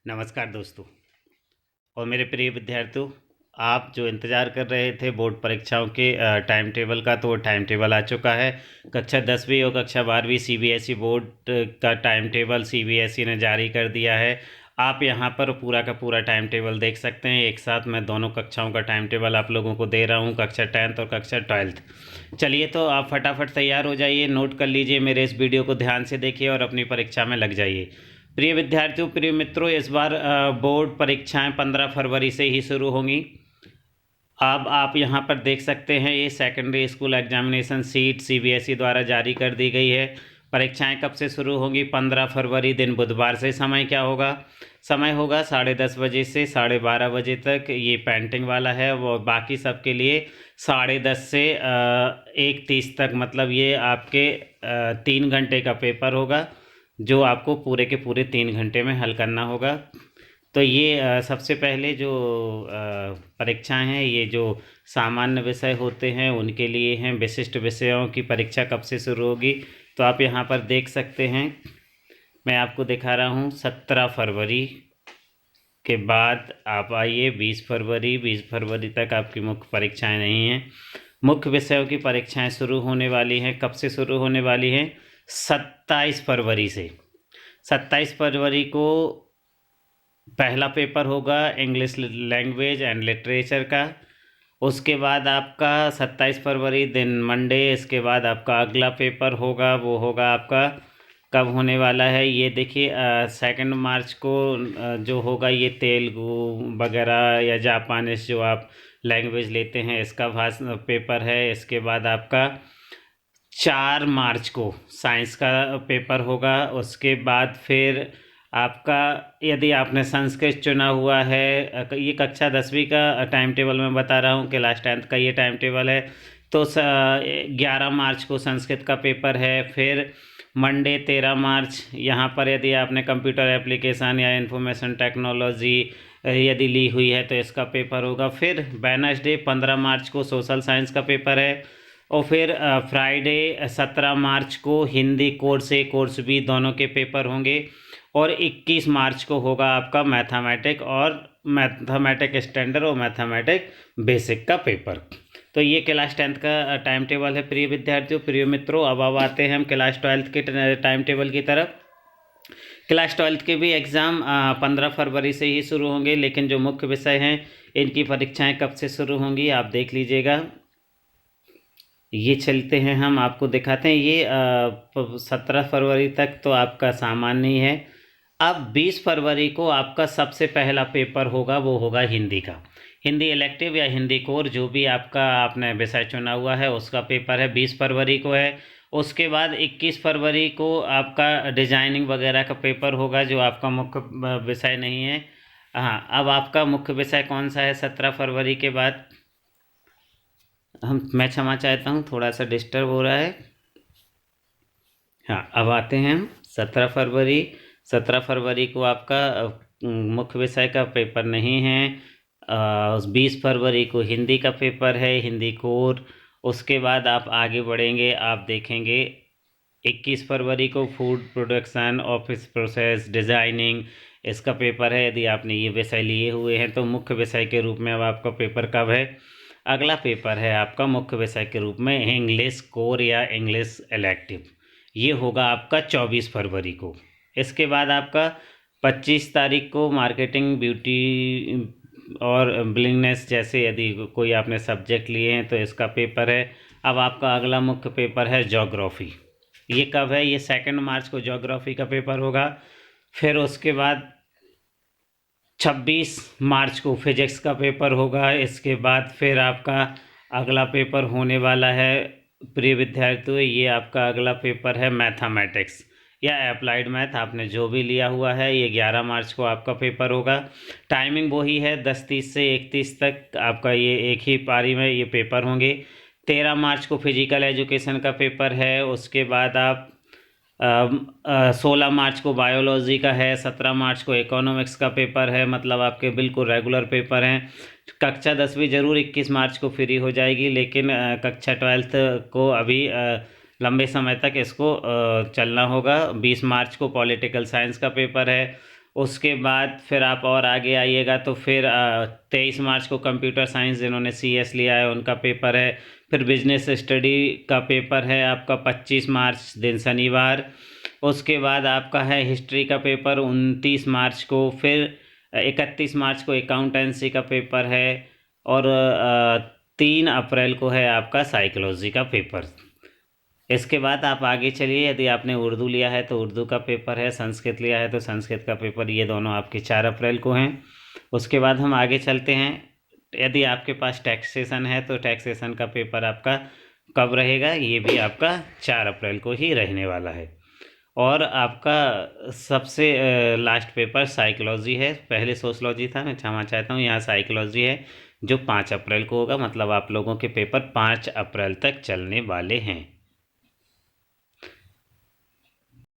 नमस्कार दोस्तों और मेरे प्रिय विद्यार्थियों। आप जो इंतज़ार कर रहे थे बोर्ड परीक्षाओं के टाइम टेबल का, तो वो टाइम टेबल आ चुका है। कक्षा 10वीं और कक्षा 12वीं सीबीएसई बोर्ड का टाइम टेबल सीबीएसई ने जारी कर दिया है। आप यहाँ पर पूरा का पूरा टाइम टेबल देख सकते हैं। एक साथ मैं दोनों कक्षाओं का टाइम टेबल आप लोगों को दे रहा हूँ, कक्षा 10th और कक्षा 12th। चलिए, तो आप फटाफट तैयार हो जाइए, नोट कर लीजिए, मेरे इस वीडियो को ध्यान से देखिए और अपनी परीक्षा में लग जाइए। प्रिय विद्यार्थियों, प्रिय मित्रों, इस बार बोर्ड परीक्षाएं 15 फरवरी से ही शुरू होंगी। अब आप यहां पर देख सकते हैं, ये secondary school examination seat CBSE द्वारा जारी कर दी गई है। परीक्षाएं कब से शुरू होंगी? 15 फरवरी दिन बुधवार से। समय क्या होगा? समय होगा 10:30 बजे से 12:30 बजे तक। ये पेंटिंग वाला है, वो बाकी सब के लिए 10:30 से 1:30 तक। मतलब ये आपके 3 घंटे का पेपर होगा, जो आपको पूरे के पूरे 3 घंटे में हल करना होगा। तो ये सबसे पहले जो परीक्षाएं हैं, ये जो सामान्य विषय होते हैं उनके लिए हैं। विशिष्ट विषयों की परीक्षा कब से शुरू होगी? तो आप यहाँ पर देख सकते हैं, मैं आपको दिखा रहा हूँ। 17 फरवरी के बाद आप आइए 20 फरवरी तक आपकी मुख्य परीक्षाएं नहीं हैं। मुख्य विषयों की परीक्षाएं शुरू होने वाली हैं। कब से शुरू होने वाली हैं? 27 फरवरी से। 27 फरवरी को पहला पेपर होगा इंग्लिश लैंग्वेज एंड लिटरेचर का। उसके बाद आपका 27 फरवरी दिन मंडे, इसके बाद आपका अगला पेपर होगा, वो होगा आपका कब होने वाला है ये देखिए। 2 मार्च को जो होगा ये तेलुगु वगैरह या जापानीज जो आप लैंग्वेज लेते हैं इसका भाषण पेपर है। इसके बाद आपका 4 मार्च को साइंस का पेपर होगा। उसके बाद फिर आपका, यदि आपने संस्कृत चुना हुआ है, ये कक्षा 10वीं का टाइम टेबल मैं बता रहा हूँ, क्लास 10th का ये टाइम टेबल है। तो 11 मार्च को संस्कृत का पेपर है। फिर मंडे 13 मार्च, यहाँ पर यदि आपने कंप्यूटर एप्लीकेशन या इंफॉर्मेशन टेक्नोलॉजी यदि ली हुई है तो इसका पेपर होगा। फिर वेडनेसडे 15 मार्च को सोशल साइंस का पेपर है। और फिर फ्राइडे 17 मार्च को हिंदी कोर्स ए कोर्स बी दोनों के पेपर होंगे। और 21 मार्च को होगा आपका मैथमेटिक स्टैंडर्ड और मैथमेटिक बेसिक का पेपर। तो ये क्लास 10th का टाइम टेबल है प्रिय विद्यार्थियों, प्रिय मित्रों। अब आते हैं हम क्लास 12th के टाइम टेबल की तरफ। क्लास 12th के भी एग्ज़ाम 15 फरवरी से ही शुरू होंगे, लेकिन जो मुख्य विषय हैं इनकी परीक्षाएं कब से शुरू होंगी आप देख लीजिएगा। ये चलते हैं, हम आपको दिखाते हैं। ये 17 फरवरी तक तो आपका सामान्य ही है। अब 20 फरवरी को आपका सबसे पहला पेपर होगा, वो होगा हिंदी का। हिंदी इलेक्टिव या हिंदी कोर, जो भी आपका आपने विषय चुना हुआ है उसका पेपर है, 20 फरवरी को है। उसके बाद 21 फरवरी को आपका डिजाइनिंग वगैरह का पेपर होगा, जो आपका मुख्य विषय नहीं है। हाँ, अब आपका मुख्य विषय कौन सा है 17 फरवरी के बाद? मैं क्षमा चाहता हूँ, थोड़ा सा डिस्टर्ब हो रहा है। हाँ, अब आते हैं हम 17 फरवरी को आपका मुख्य विषय का पेपर नहीं है। 20 फरवरी को हिंदी का पेपर है, हिंदी कोर। उसके बाद आप आगे बढ़ेंगे, आप देखेंगे 21 फरवरी को food production office process designing इसका पेपर है। यदि आपने ये विषय लिए हुए हैं तो मुख्य विषय के रूप में अब आपका पेपर कब है? अगला पेपर है आपका मुख्य विषय के रूप में इंग्लिश कोर या इंग्लिश इलेक्टिव। ये होगा आपका 24 फरवरी को। इसके बाद आपका 25 तारीख को मार्केटिंग ब्यूटी और बिलिंगनेस जैसे यदि कोई आपने सब्जेक्ट लिए हैं तो इसका पेपर है। अब आपका अगला मुख्य पेपर है ज्योग्राफी। ये कब है? ये 2 मार्च को ज्योग्राफी का पेपर होगा। फिर उसके बाद 26 मार्च को फिजिक्स का पेपर होगा। इसके बाद फिर आपका अगला पेपर होने वाला है प्रिय विद्यार्थियों, ये आपका अगला पेपर है मैथमेटिक्स या अप्लाइड मैथ, आपने जो भी लिया हुआ है। ये 11 मार्च को आपका पेपर होगा। टाइमिंग वही है, 10:30 से 1:30 तक आपका ये एक ही पारी में ये पेपर होंगे। 13 मार्च को फिजिकल एजुकेशन का पेपर है। उसके बाद आप 16 मार्च को बायोलॉजी का है। 17 मार्च को इकोनॉमिक्स का पेपर है। मतलब आपके बिल्कुल रेगुलर पेपर हैं। कक्षा 10वीं जरूर 21 मार्च को फ्री हो जाएगी, लेकिन कक्षा 12th को अभी लंबे समय तक इसको चलना होगा। 20 मार्च को पॉलिटिकल साइंस का पेपर है। उसके बाद फिर आप और आगे आइएगा तो फिर 23 मार्च को कंप्यूटर साइंस जिन्होंने CS लिया है उनका पेपर है। फिर बिजनेस स्टडी का पेपर है आपका 25 मार्च दिन शनिवार। उसके बाद आपका है हिस्ट्री का पेपर 29 मार्च को। फिर 31 मार्च को अकाउंटेंसी का पेपर है। और 3 अप्रैल को है आपका साइकोलॉजी का पेपर। इसके बाद आप आगे चलिए, यदि आपने उर्दू लिया है तो उर्दू का पेपर है, संस्कृत लिया है तो संस्कृत का पेपर, ये दोनों आपके 4 अप्रैल को हैं। उसके बाद हम आगे चलते हैं, यदि आपके पास टैक्सेशन है तो टैक्सेशन का पेपर आपका कब रहेगा, ये भी आपका 4 अप्रैल को ही रहने वाला है। और आपका सबसे लास्ट पेपर साइकोलॉजी है। पहले सोशलॉजी था, मैं क्षमा चाहता हूँ, यहाँ साइकोलॉजी है जो 5 अप्रैल को होगा। मतलब आप लोगों के पेपर 5 अप्रैल तक चलने वाले हैं।